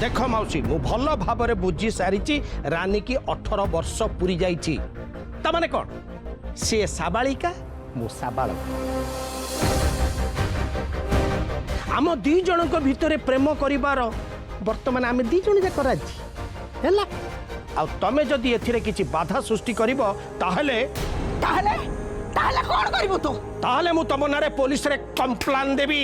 देख मौसी मु भल भाव बुझी सारी रानी की 18 वर्ष पूरी जाइए तमाने कौन सी साबालिका मु साबालक आम दी जन भितर प्रेम करिवार वर्तमान आम दी जन जाक राजी हैला आ तमे जदि एथिरे किछि बाधा सृष्टि करिवो ताहले ताहले ताहले कोन करिवो तो ताहले मु तम नारे पुलिस रे कंप्लेन देबी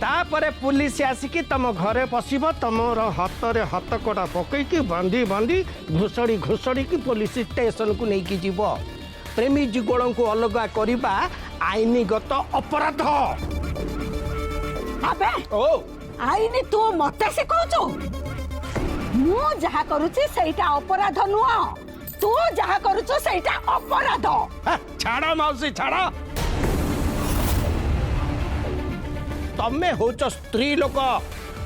तापरे पुलिस आसिकी तम घरे पशिब तमर हाथ रे हाथ कड़ा पकईकी बांधी बांधी घुसड़ी घुसड़ी की पुलिस स्टेशन को लेकिन जीव प्रेमी जुगल को अलगा करवा आईनगत अपराध अबे ओ आईनी तू मते सिखौछु मु जहा करूची सेटा अपराध नुह तू जहा करूछु सेटा अपराध छाड़ा मौसी छाड़ा तमे होच स्त्री लोक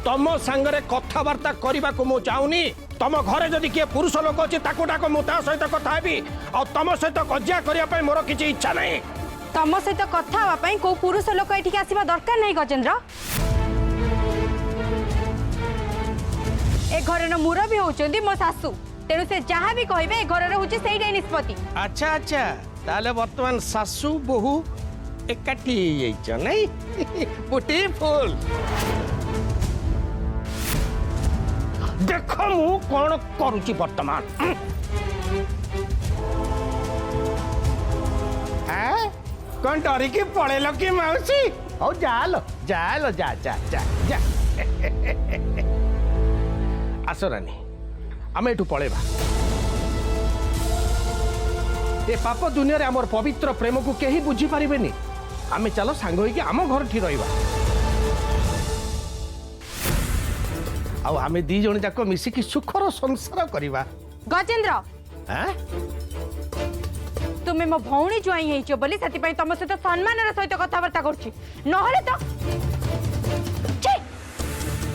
तम सांगरे कथबार्ता करने को मु चाहूनी तम घरे जदि किए पुरुष लोक अच्छी डाक मु सहित कथा हेबी आ तम सहित कजिया करने मोर किसी इच्छा नहीं तम सहित कथा हाँवाई को पुरुष लोक ये आसवा दरकार नहीं गजेंद्र ए घर मुरबी होउचंदी मो सासू तेणु से जहाँ भी कहे घर हूँ से निष्पत्ति अच्छा अच्छा ताले वर्तमान सासू बहु एकाठी नहीं ब्यूटीफुल देख मु कौन करुची वर्तमान कौन डरिकी पड़ेल कि मौसी हो जालो जालो जा जा जा जा आस रानी आम एठू पलैबा ए पाप दुनिया आमर पवित्र प्रेम को केही बुझी पारिबेनी आमे चलो सांग होइके आम घर ठी रहिबा आउ आमे दी जण जाक मिसिकी सुखर संसार करिबा गजेंद्र हैं तुम्हें मो भौणी जुआई हेइचो बोली सेति पई तम सहित सम्मानर सहित कथाबार्ता करछि नहले तो छी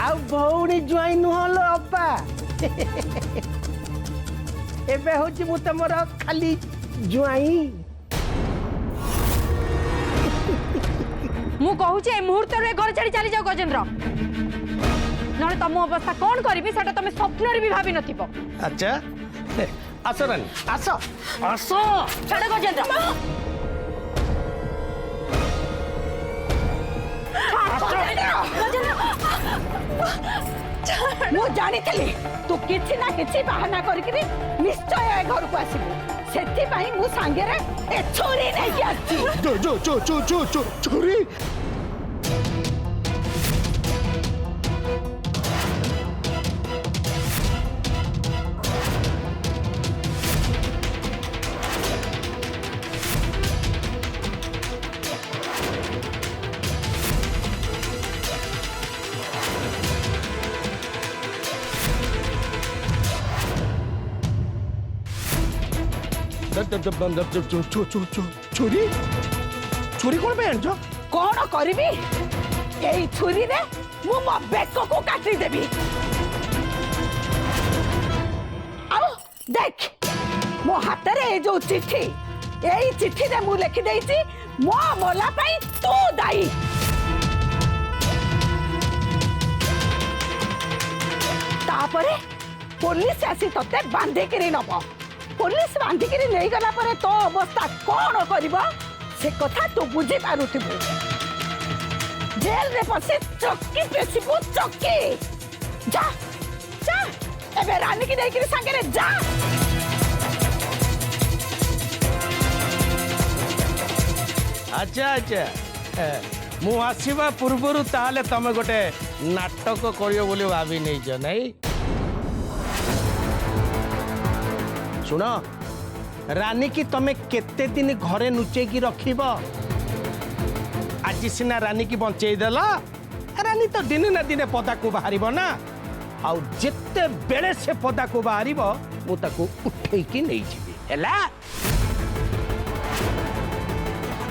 आउ भौणी जुआई नुहलो अपा एबे होची मु तमर खाली जुआई मु कहूँ ए मुहूर्त घर छाड़ी चली जाओ गजेंद्र ना तुम अवस्था कौन करी सेटा तुम स्वप्न भी भावी नथिबो अच्छा आस रानी आस आस छाड़ गजेंद्र मु जानी तू किछि ना किछि बहाना करके निश्चय ए घर को आसीबू सेति पई मु सांगे रे ए छोरी नै के आछि जो जो जो जो जो जो छोरी चोरी चोरी कौन पे आनछ कौन करबी एई छुरी रे मु मो बेक को काटी देबी आओ देख मो हाथ रे ए जो चिट्ठी एई चिट्ठी रे मु लिखि देइची मो मोला पई तू दाई तापरे पुलिस आसी तते बांधे करी नबो पुलिस बांधी करी नहीं गला परे तो अवस्था कौन करिबो से कथा तू बुझी पारुथिबु जेल रे पसे चक्की पेसिबु चक्की जा जा एबे रानी की देख संगे रे जा अच्छा अच्छा मु आसीबा पूर्वरु ताले तमे गोटे नाटक करियो बोली भाबी नै छ नै सुन रानी की तमे केते दिन घरे नुचे की रखिब आज सिना रानी की बंचई देला रानी तो दिन ना दिन पदा को बाहर ना आउ जेते बेले से पदा को बाहर मु ताको उठे की नहीं जीवी हैला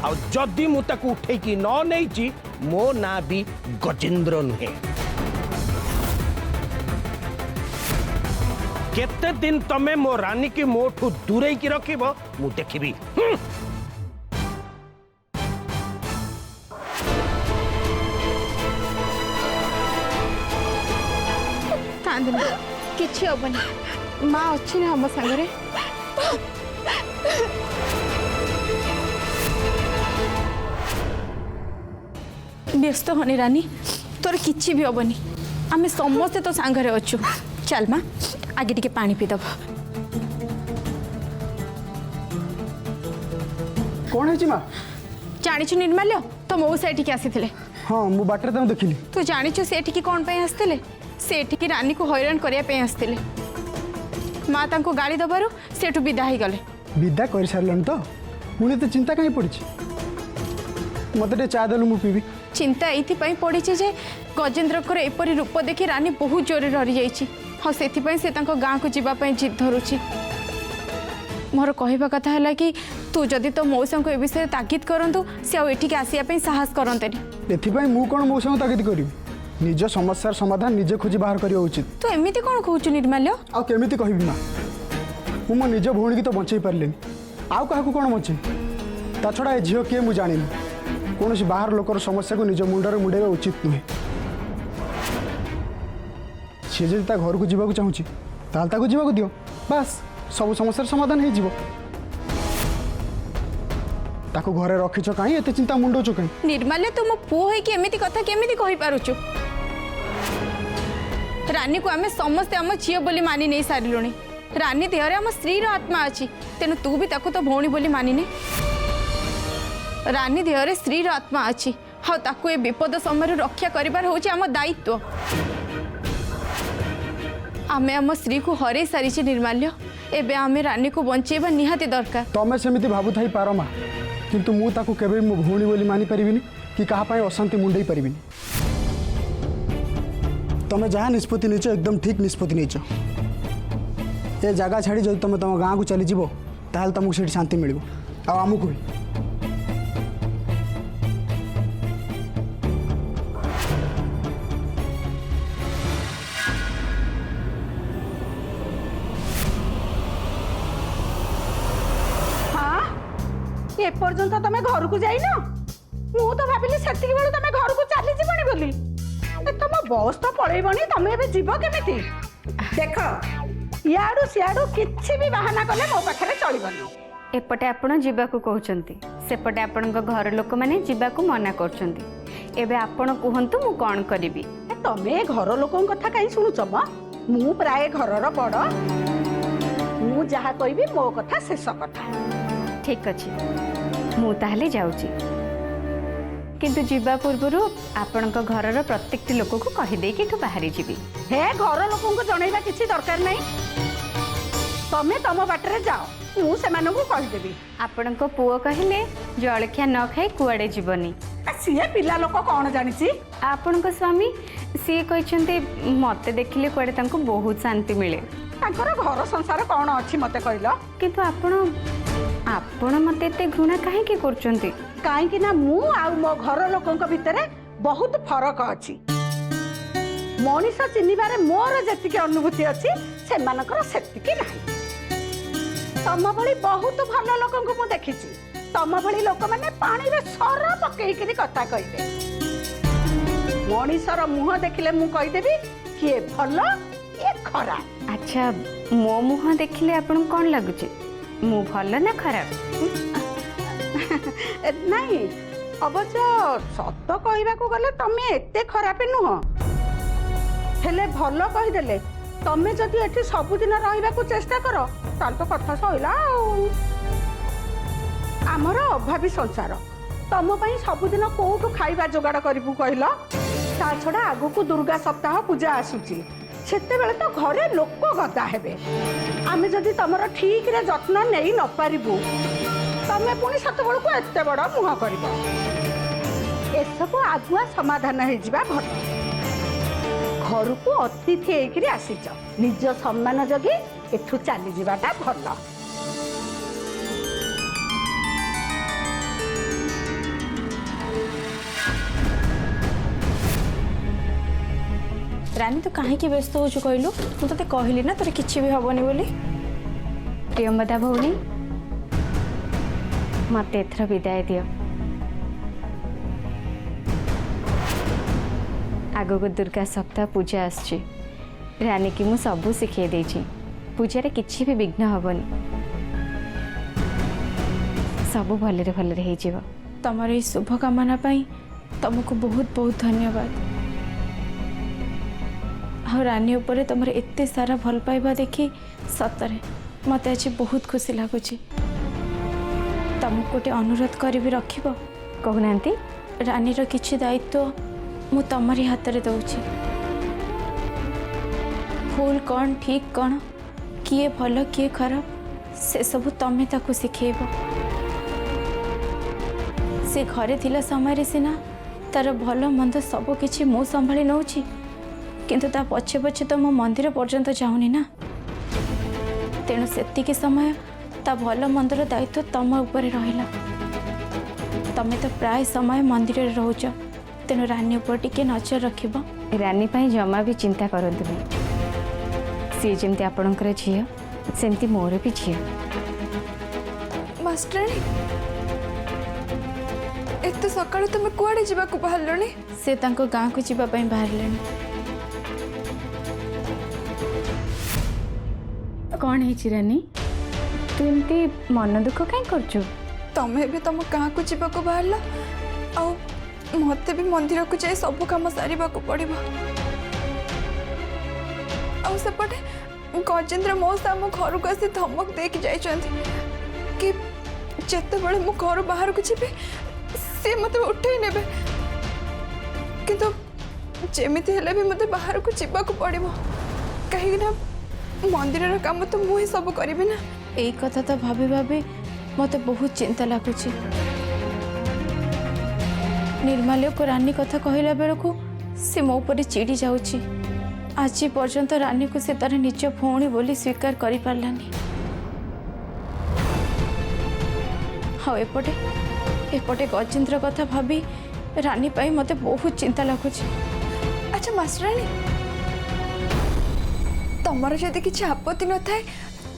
आउ जदि मु ताको उठे की न नहीं जी मो ना भी गजेंद्र नुहे केते दिन तमे मो रानी की मोठू दूरे की रखिब मु देखिबी ଚାନ୍ଦିନୀ କିଛି ହବନି ମା ଅଛି ନା ଆମ ସାଙ୍ଗରେ। ବ୍ୟସ୍ତ ହନି ରାନୀ ତୋର କିଛି ବି ହବନି ଆମେ ସମସ୍ତେ ତ ସାଙ୍ଗରେ ଅଛୁ। ଚାଲ ମା ଆगे ଟିକେ ପାଣି ପିଇଦବ। कौन है माँ? ଜାଣିଛୁ ନିର୍ମାଲ୍ୟ ତ ମଉସା ଏଠିକି ଆସିଥିଲେ। हाँ मु बाटर तुम देखिली। ତୁ ଜାଣିଛୁ ସେ ଏଠିକି କ'ଣ ପାଇଁ ଆସିଥିଲେ? ସେ ଏଠିକି ରାନୀକୁ ହଇରାଣ କରିବା ପାଇଁ ଆସିଥିଲେ। ମା ତାଙ୍କୁ ଗାଳି ଦେବାରୁ ସେଠୁ ବିଦା ହେଇଗଲେ। विदा कर सारे तो पुणी तो चिंता कहीं पड़ी मत चा देलु मु पीबी। ଚିନ୍ତା ଏଇଥିପାଇଁ ପଡ଼ିଛି ଯେ ଗଜେନ୍ଦ୍ରଙ୍କର ଏପରି ରୂପ ଦେଖି ରାନୀ ବହୁତ ଜୋରରେ ଡରି ଯାଇଛି। ହଁ ସେଥିପାଇଁ ସେ ତାଙ୍କ ଗାଁକୁ ଯିବା ପାଇଁ ଜିଦ୍ ଧରୁଛି। ମୋର କହିବା କଥା ହେଲା କି ତୁ ଯଦି ତୋ ମଉସାଙ୍କୁ ଏ ବିଷୟରେ ତାଗିଦ କରନ୍ତୁ ସେ ଆଉ ଏଠିକି ଆସିବା ପାଇଁ ସାହସ କରନ୍ତେନି। एथिपाई मु कौन मो संग तागिद करी निज समस्यार समाधान निजे खोजी बाहर करिया उचित। तू एमिति कोन कहूछु निर्माल्य? आ केमिति कहबी माँ मु मो निज भौणी की तो बंचई पारलेनी आउ काहाकू कोन बंचई ता छड़ा ए झियो किए मु जानिनी कौन बाहर लोकर समस्या को निज मुंडर मुंडेवा उचित नुहे। सी जदि ता घर को जीवाकू चाहूची ताल ताकू जीवाकू दियो बस सब समस्यार समाधान हो जीवो। ताको घरे रखिछ काई एते चिंता मुंडोच काई? निर्माल्य तू मो पुओ होई कि एमिति कथा केमिति कहि पारुछु? रानी को आमे समस्त आम झियो बोली मानि नहीं सारिलुणी। रानी देहरे आम स्त्री रो आत्मा अछि तेनु तू भी ताको तो भौणी बोली मानिने। रानी देहरे स्त्री रो आत्मा अछि हा ताको ए विपद समय रक्षा करिबार होछि आम दायित्व। आमे आम स्त्री को हरै सारिछि निर्माल्य एबे आमे रानी को बंचेबा निहाती दरकार। तमे सेमिति भाबु थाई पारो मा किंतु मु ताको केबे मो भौणी बोली मानि परिबिनी कि कहा पाए अशांति मुंडई परिबिनी। तमे जहाँ निष्पत्ति नेछ एकदम ठीक निष्पत्ति नेछ। ए जगह छाड़ी जदि तमे तम गाँ को चली जीवो ताहल तमको सेठी शांति मिलिबो आ आमुको भी। ए पर्यंत तमे घर को जाइनो मु तो भाबिली सेतिकी बेलू तमे घर को चली जीवनी बोली ए तम बस तो पळेइबनी तमे एबे जीवो केमिति देखो याडू सियाडू किछि भी बहाना कले मो पाखरे चलिबनी। एपटे आपण जीवाकू कहउचंती सेपटे आपणक घर लोक माने जीवाकू मना करचंती एबे आपण कुहंतु मु कोन करिवि? ए तमे घर लोकन कथा काई सुनुच म मु प्राय घरर बड़ मु जहा कहबी मो कथा शेष कथा। ठीक अछि मु ताहले जाउची किंतु जीवा पूर्वरु आपणक घरर प्रत्येक लोक को कहि दे कि बाहरी जीवी। हे घर लोकन को जणैबा किछि दरकार नै तमे तम बाटरे जाओ मु सेमानकु कहि देबी। आपणक पुओ कहिले जळखिया न खाई कुआडे जीवनी सीए पिला लोक कौन जानी आपणक स्वामी सी कहते मते देखिले कुआडे तांको बहुत शांति मिले घर संसार कौन अच्छी मते कहल किंतु आपण मते एते घृणा काहे के करचंती? काहे ना मु आ मो घर लोकन भितर बहुत फरक अछि। मनीष चिन्हिबारे मोर जतिके अनुभूति अछि सेमानकर सेतिके नाही। तम भली बहुत भल लोकन को मु देखिछि तम भली लोक माने पानी रे सर पकेई करी कथा कहबे मनीषर मुह देखिले मु कहि देबी किए भल ए खरा। अच्छा मो मुह देखिले आपन कोन लागुचे मु भल ना खराब? नहीं अवश्य सत कहबा को गले तमे एते खराब नुह हेले भल कहिदेले तमे जदि एठी सबुदिन रहिबा को चेष्टा करो ताल तो कथा सइला आमर अभावी संसार तम पई सबुदिन कोठु खाइबा जोगाड़ करिबु कहलो ता छडा आगु को दुर्गा सप्ताह पूजा आसुची सेते बेले तो घरे लोक गदा हेबे आमे जदि तमर ठीक रे जत्न नेई न पारिबु तमे पुनी सत बेल को एते बड़ मुह करिबो ए सब आगुआ समाधान हे जिबा भल घर को अतिथि हेकरी आसीच निज सम्मान जगी एठू चली जीवाटा भल। रानी तो कहीं व्यस्त हो कहलु मुझे कहली ना तोर किसी भी हेनी बोली। प्रियंवदा भौणी मत एथर विदाय दियो आगो को दुर्गा सप्ताह पूजा आसची रानी की मु सबू शिखे देछि पूजार किछि भी विघ्न हबनी सबू भलरे भलरे हे जीव तमर ये शुभ कामना पाई तुमको बहुत बहुत धन्यवाद। आ रानी उपरे तुम एते सारा भल पाइबा देखी सतरे मत आज बहुत खुशी लगुच। तुमको गोटे अनुरोध करी रखिब कहूनांती रानीर किछि दायित्व मु तमरी हाथ में दौची। भूल कौन ठीक कौन किए भल किए खराब से सब तमें ताकू शिखेब। से घरे थिला समय सिना तार भल मंद सब किछि मु संभाली नौछि किंतु ता पछे पछे तो मो मंदिर पर्यंत जाऊनी ना तेणु सेतिकी समय ता भल मंदर दायित्व तम उपरे रहिला। तमें तो प्राय समय मंदिर रे रहुछ तेणु रानी उपर टिके नजर रखिब। रानी पाई जमा भी चिंता करंतु सी जमती आपणकर झील सेमती मोर भी झील। मास्टरानी एत सकाळु तुम कुआडे जीवाकू बाहरलणी? से तांको गाँ को जीवा पई बाहरलेनी। कौन है रानी तू एमती मन दुख कहीं करचु? तमे भी तुम गाँ को जीवाकू बाहरला आ मते भी मंदिर को जाए सब काम सारिबाकू पड़िबो। आ सेपटे गजेंद्र मौसा आम घर को आसी धमक देके जाइछन्ति कि जेते बेले मु घर बाहर को जीबे से मते उठे नेबे किंतु जेमिति हेले भी मते बाहर को जीवाकू पड़िबो कहीं ना मंदिर रा काम तो मु ही सब करिबे ना। एई कथा तो भाभी भाभी मते बहुत चिंता लागुची। निर्माल्य को रानी कथा कहला बेलू से मो ऊपर चिड़ी जाउची। आज पर्यंत रानी को से तार निज भौणी बोली स्वीकार करि पारलानी। हाँ एपटे एपटे गजेंद्र कथा भाभी रानी पाई मते बहुत चिंता लागुची। अच्छा मास्टरानी तमर जदि किछि आपत्ति न थाए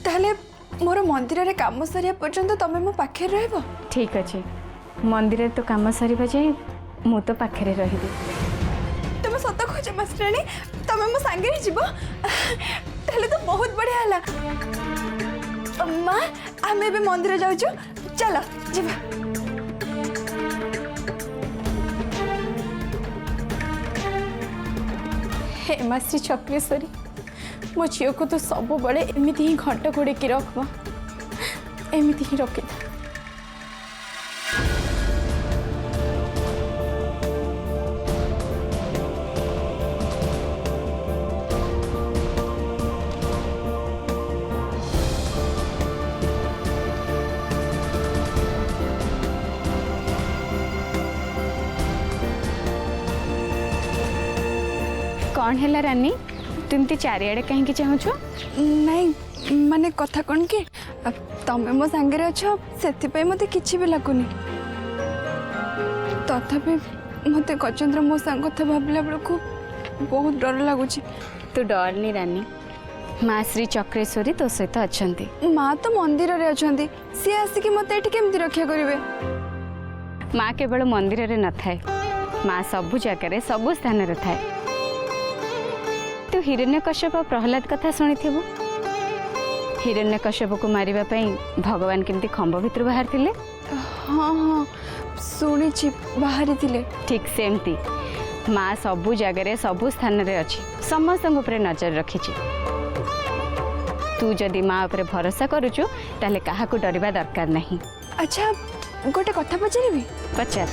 ताहले मोर मंदिर रे काम सरिया पर्यंत तमे मो पाखे रहबो? ठीक अच्छे मंदिर तो काम सरिबा जाए मु तो पाखे रहिबी। तुम सत खोज मास्टरानी तमे मो संगे रे जीवो ताहले तो बहुत बढ़िया हला। अम्मा आमे भी मंदिर जाउछु चलो जीवा। हे माँ श्री चक्रेश्वरी मो झील को तो सब बड़े एमती ही घंट घोड़े की रखबा एमती ही रखी। कौन है रानी तुमती चारिआडे कहीं चाहूछ? नहीं माने कथा कौन कि तमे मो संगे रे अछ सेति मते किछि भी लागुनी तथापि मते गजेंद्र मो संग कथा भाबला बेलू बहुत डर लगुच। तू डरनी रानी माँ श्री चक्रेश्वरी तो सहित अच्छंती। माँ तो मंदिर रे अछंती सी आसिक मते एठी केमती रक्षा करिवे? माँ केवल मंदिर रे न थाए माँ सबु जगह सबु स्थान रे थाए। तू हिरण्यकश्यप प्रहलाद कथा शुणी थिबु। हिरण्यकश्यप को मारिबा पई भगवान केमती खंभ भितर बाहर थिले? हाँ हाँ शुणी बाहरी थिले। ठीक सेमती माँ सबु जगह सबु स्थान रे अछि समस्त ऊपर नजर रखिछि। तू जदि माँ ऊपर भरोसा करूछु ताले काहा को डरिबा दरकार नहीं। अच्छा गोटे कथा पचारिबी? पचार।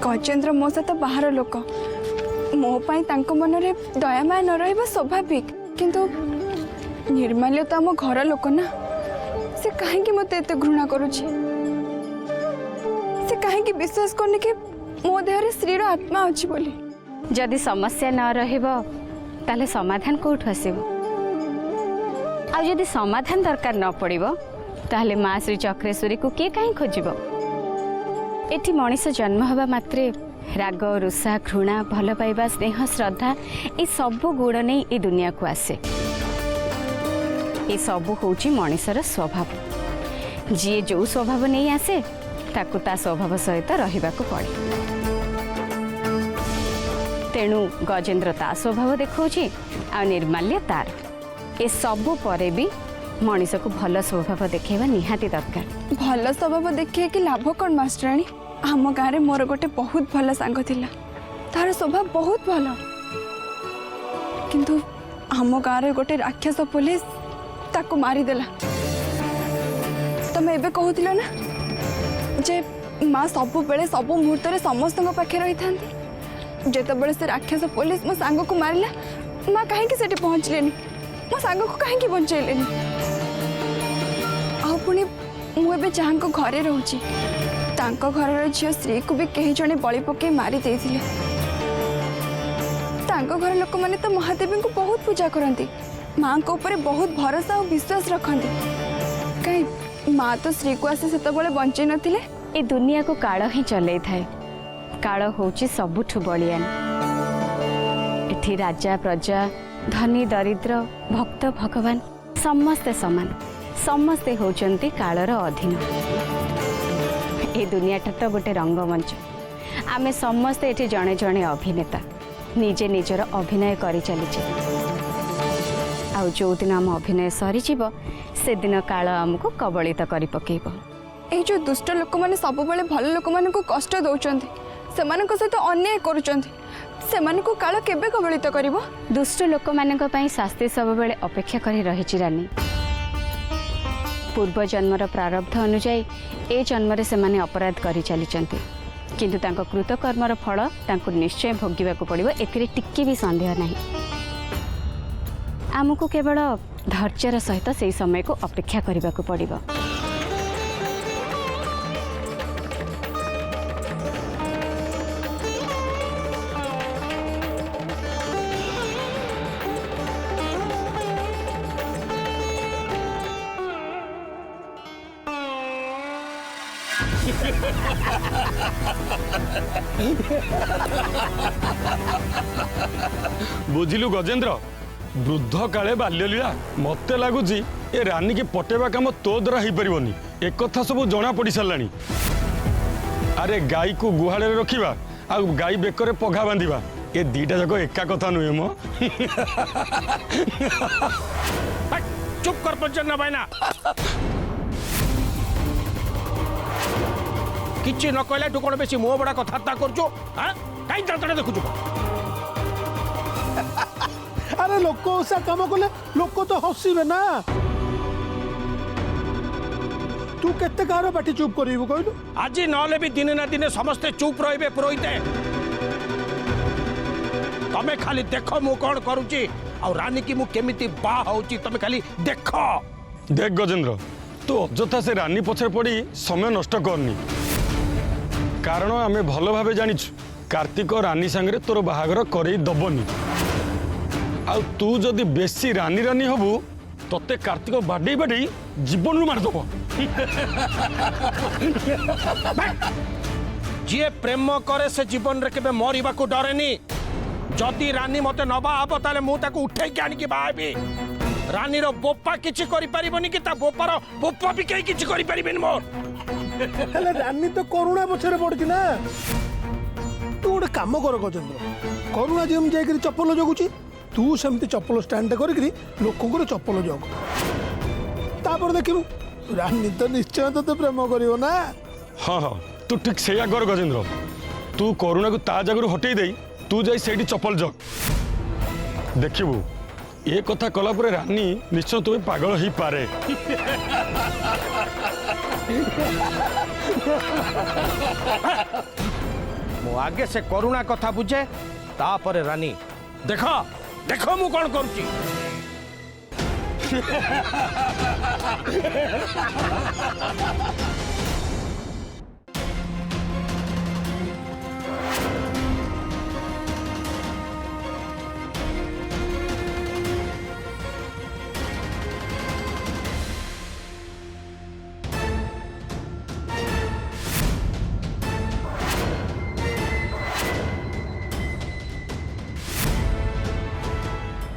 गजेंद्र मौसा तो बाहर लोक मो पाई तांको मन रे दया माया न रहबा स्वाभाविक किंतु निर्माल्य तो आम घर लोक ना से काहे मते एते घृणा करूछि? से काहे विश्वास करने कि मो देहरे स्त्री रो आत्मा अछि बोली? जदि समस्या न रहबो ताले समाधान कोठ आसीबो? आ जदि समाधान दरकार न पड़िबो ताले माँ श्री चक्रेश्वरी को किए काहे खोजिबो? एठी मनीष जन्म हवा मात्रे राग रुषा घृणा भल पाइबा स्नेह श्रद्धा ये सबु गुण नहीं ए दुनिया को आसे। ये सबु होची मनीषर स्वभाव। जी जो स्वभाव नहीं आसे ताकू ता स्वभाव सहित रहिबा को पड़े। तेणु गजेन्द्र ता स्वभाव देखौछि आ निर्माल्य तार ए सबु परे भी मनीष को भल स्वभाव देखा निहाती दरकार। भल स्वभाव देखिए कि लाभ कौन मास्टराणी आम गाँव में मोर गोटे बहुत भल सांग थिला तार स्वभाव बहुत भल किंतु आम गाँव में गोटे राक्षस पुलिस ताको मारिदेला तमे एबे कहूतिलो ना जे माँ सबु बेले सबु मुहूर्त समस्त पाखे रही था जिते से राक्षस पुलिस मो सांग को मारिला माँ कहीं से पहुँचलेनी मो सांग को कहीं बचैलेनी आ पुणी मुझे जहाँ घरे रोचे घर झील श्री को भी कहीं जड़े बलि पकई मारी देते घर लोक मैंने तो महादेवी को बहुत पूजा करती माँ को ऊपर बहुत भरोसा और विश्वास रखती कहीं माँ तो श्री को आसी से बंचे नथिले। ए दुनिया को काल ही चले थाए काल होची सबुठु बलियान एठी राजा प्रजा धनी दरिद्र भक्त भगवान समस्ते समान समस्ते होचंती कालर अधीन ए दुनियाटा तो गोटे रंगमंच आमे समस्ते एठी जणे जणे अभिनेता निजे निजर अभिनय करी चलीचे आउ जो दिन आम अभिनय सरी जीव से दिन काल आमको कबलित करी पकेइबो। ए जो दुष्ट लोक मैंने सब बेले भल लोक मान को कष्ट दौरान सहित अन्याय कर काल केबे कबलित करिवो। दुष्ट लोक मानक पई शास्ति सब बेले अपेक्षा करी रहिछि रानी पूर्व जन्मर प्रारब्ध अनुजाई ए जन्म से माने अपराध करी चलीचंती किंतु तांको कृतकर्मर फल तांको निश्चय भोगिबा को पड़िबो एथिरे टिक्की भी संदेह नहीं। आमको केवल धैर्यर सहित से समय को अपेक्षा करने को पड़िबो। बुझिलु गजेन्द्र वृद्ध काले बाल्यलीला मते लगुची ए रानी की पटेवा काम तो द्वारा हो पारनी एक कथा सब जना पड़ साराणी। अरे गाई को गुहाड़े रखा आ गाई बेकर पघा बांधा ए दीटा जाक एका कथा नुहे मो। चुप कर पंचन भाईना किछि न कहले तू कौन बेसी मुह बड़ा कथबार्ता करछु कहीं तड़तड़े देखुछु। अरे लोक ओसा काम कले लोक तो हसीबे ना तू केते कार बाटी चुप करिवु कहलु आज नले भी दिन ना दिन समस्ते चुप रहिबे पुरोहिते तमे खाली देख मु कौन करूची और रानी की मु केमिति बा होची तमे खाली देख। देख गजेन्द्र तू अଯଥା से रानी पछे पड़ी समय नष्ट करनी कारण आमे भल भावे जानिछु कार्तिक रानी संगे तोर बाहागर करई दबनी आ तू जदि बेसी रानी रानी हबु तते कार्तिक बाडे बाडे जीवन रु मारदब। जे प्रेम करे से जीवन रे केबे मरिबा को डरेनी जदि रानी मते नबा हबो ताले मु ताको उठै के आनी के बाबी रानी रो बोपा किछि करि परिबोनी कि ता बोपार बोपा भी कई किछि करि परिबेन मोर। हेले रानी तो करुणा पछरे पड़ची ना तू गोटे काम कर गजेन्द्र करुणा जी जाकर चप्पल जगुची तू सेमती चप्पल स्टैंड करी लोक चप्पल जग तापर देखिबू रानी तो निश्चय तो प्रेम करिवो ना। हाँ हाँ तू ठीक सेया कर गजेन्द्र तू करुणा को ता जगह हटई दे तू जाई सेठी चप्पल जग देखिबू ए कथा कला परे रानी निश्चय तुम्हें पागल ही पारे। मु आगे से करुणा कथा बुझे तापरे रानी देख देख मु कौन करूची।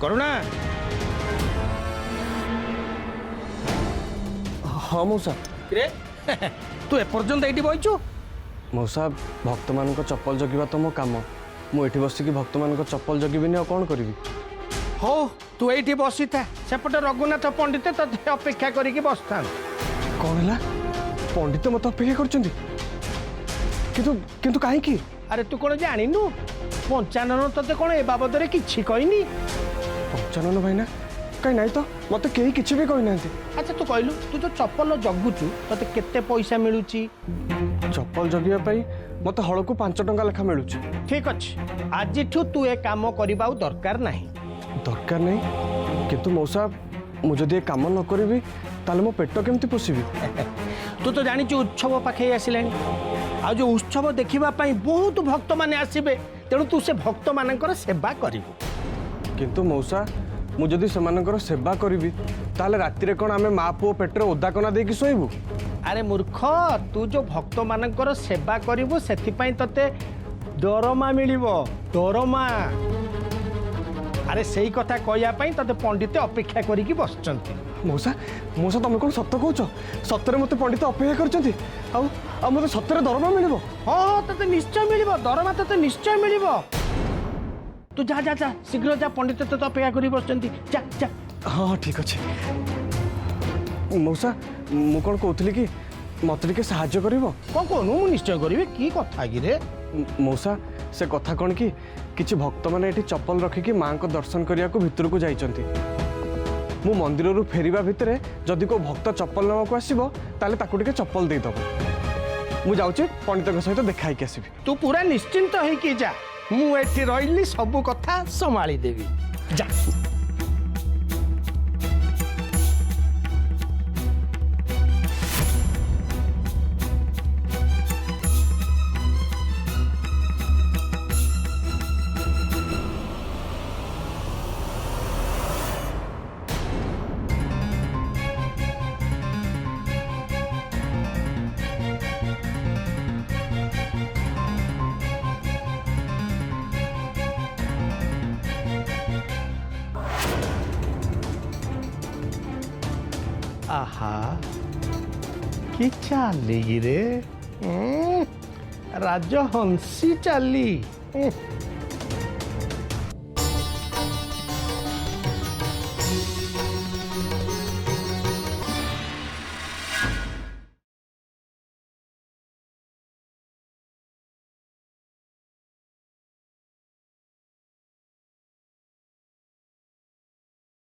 करुणा हाँ मौसा रे तू एपर्यंत ये बहीचु मौसा भक्त मान चप्पल जगिबा तो मो काम मुझे बसिकी भक्त मान चप्पल जगिबिनी कौन करी हो तू एठी बसी था सेपटे रघुनाथ पंडित तते अपेक्षा करिकी बसता कौन है पंडित मत अपेक्षा कर किंतु कहीं अरे तू कौन जानिनु पंचानन तते कौन ए बाबद रे किछि कहनी पंचानन भाईना कहीं नहीं तो मत कहीं किसी भी कही ना। अच्छा तू कहलु तू जो चप्पल जगुचु तते केते पैसा मिलुची चप्पल जगिया मत हल को 5 टंका लेखा मिलूँ। ठीक अच्छे आज तू ए काम करबा दरकार नहीं दरकार नहीं किंतु मौसा मुझे ये काम न करी ताले मो पेट केमती पोषिबी तू तो जानी उत्सव पाखे आसिले आ जो उत्सव देखा बहुत भक्त माने आसबे तेणु तू से भक्त मानकर सेवा करिबु किंतु मौसा मुझे से सेवा करी ताले राति कौन आम माँ पुओ पेटर ओदा कना देकी शोबू। अरे मूर्ख तू जो भक्त मानकर सेवा करिबु सेथिपई तते दरमा मिलिबो दरमा। अरे सही कथा कहया पई तते पंडित अपेक्षा करिकी बसचंती। मौसा मौसा तुम कौन सत कह सतरे मत पंडित अपेक्षा करछंती आ मते सतरे दरमा मिलिबो। हाँ तते निश्चय मिलिबो दरमा तते निश्चय मिलिबो। तू जा जा जा शीघ्र जा पंडित तते अपेक्षा करी बसचंती जा जा। हाँ ठीक अच्छे मौसा मु कौन कहूली कि मत टे साहाଯ୍य करिवो कौन कहनु मु निश्चय करिवे की कथा कि रे मौसा से कथा कौन कि किछि भक्त माने एठी चप्पल रखिकी माँ को दर्शन करिया को भितर को जाइचंती मु मंदिर रु फेरिबा भितरे जदि को भक्त चप्पल नवा को आसीबो ताले ताकू टिके चप्पल दे दबो। मु जाउची पंडित सहित देखाई के आसीबी। तू पूरा निश्चिंत होई कि जा मु एठी रहिली सब कथा संभाली देवी जा। आहा कि चाली रे राजहंसी चाली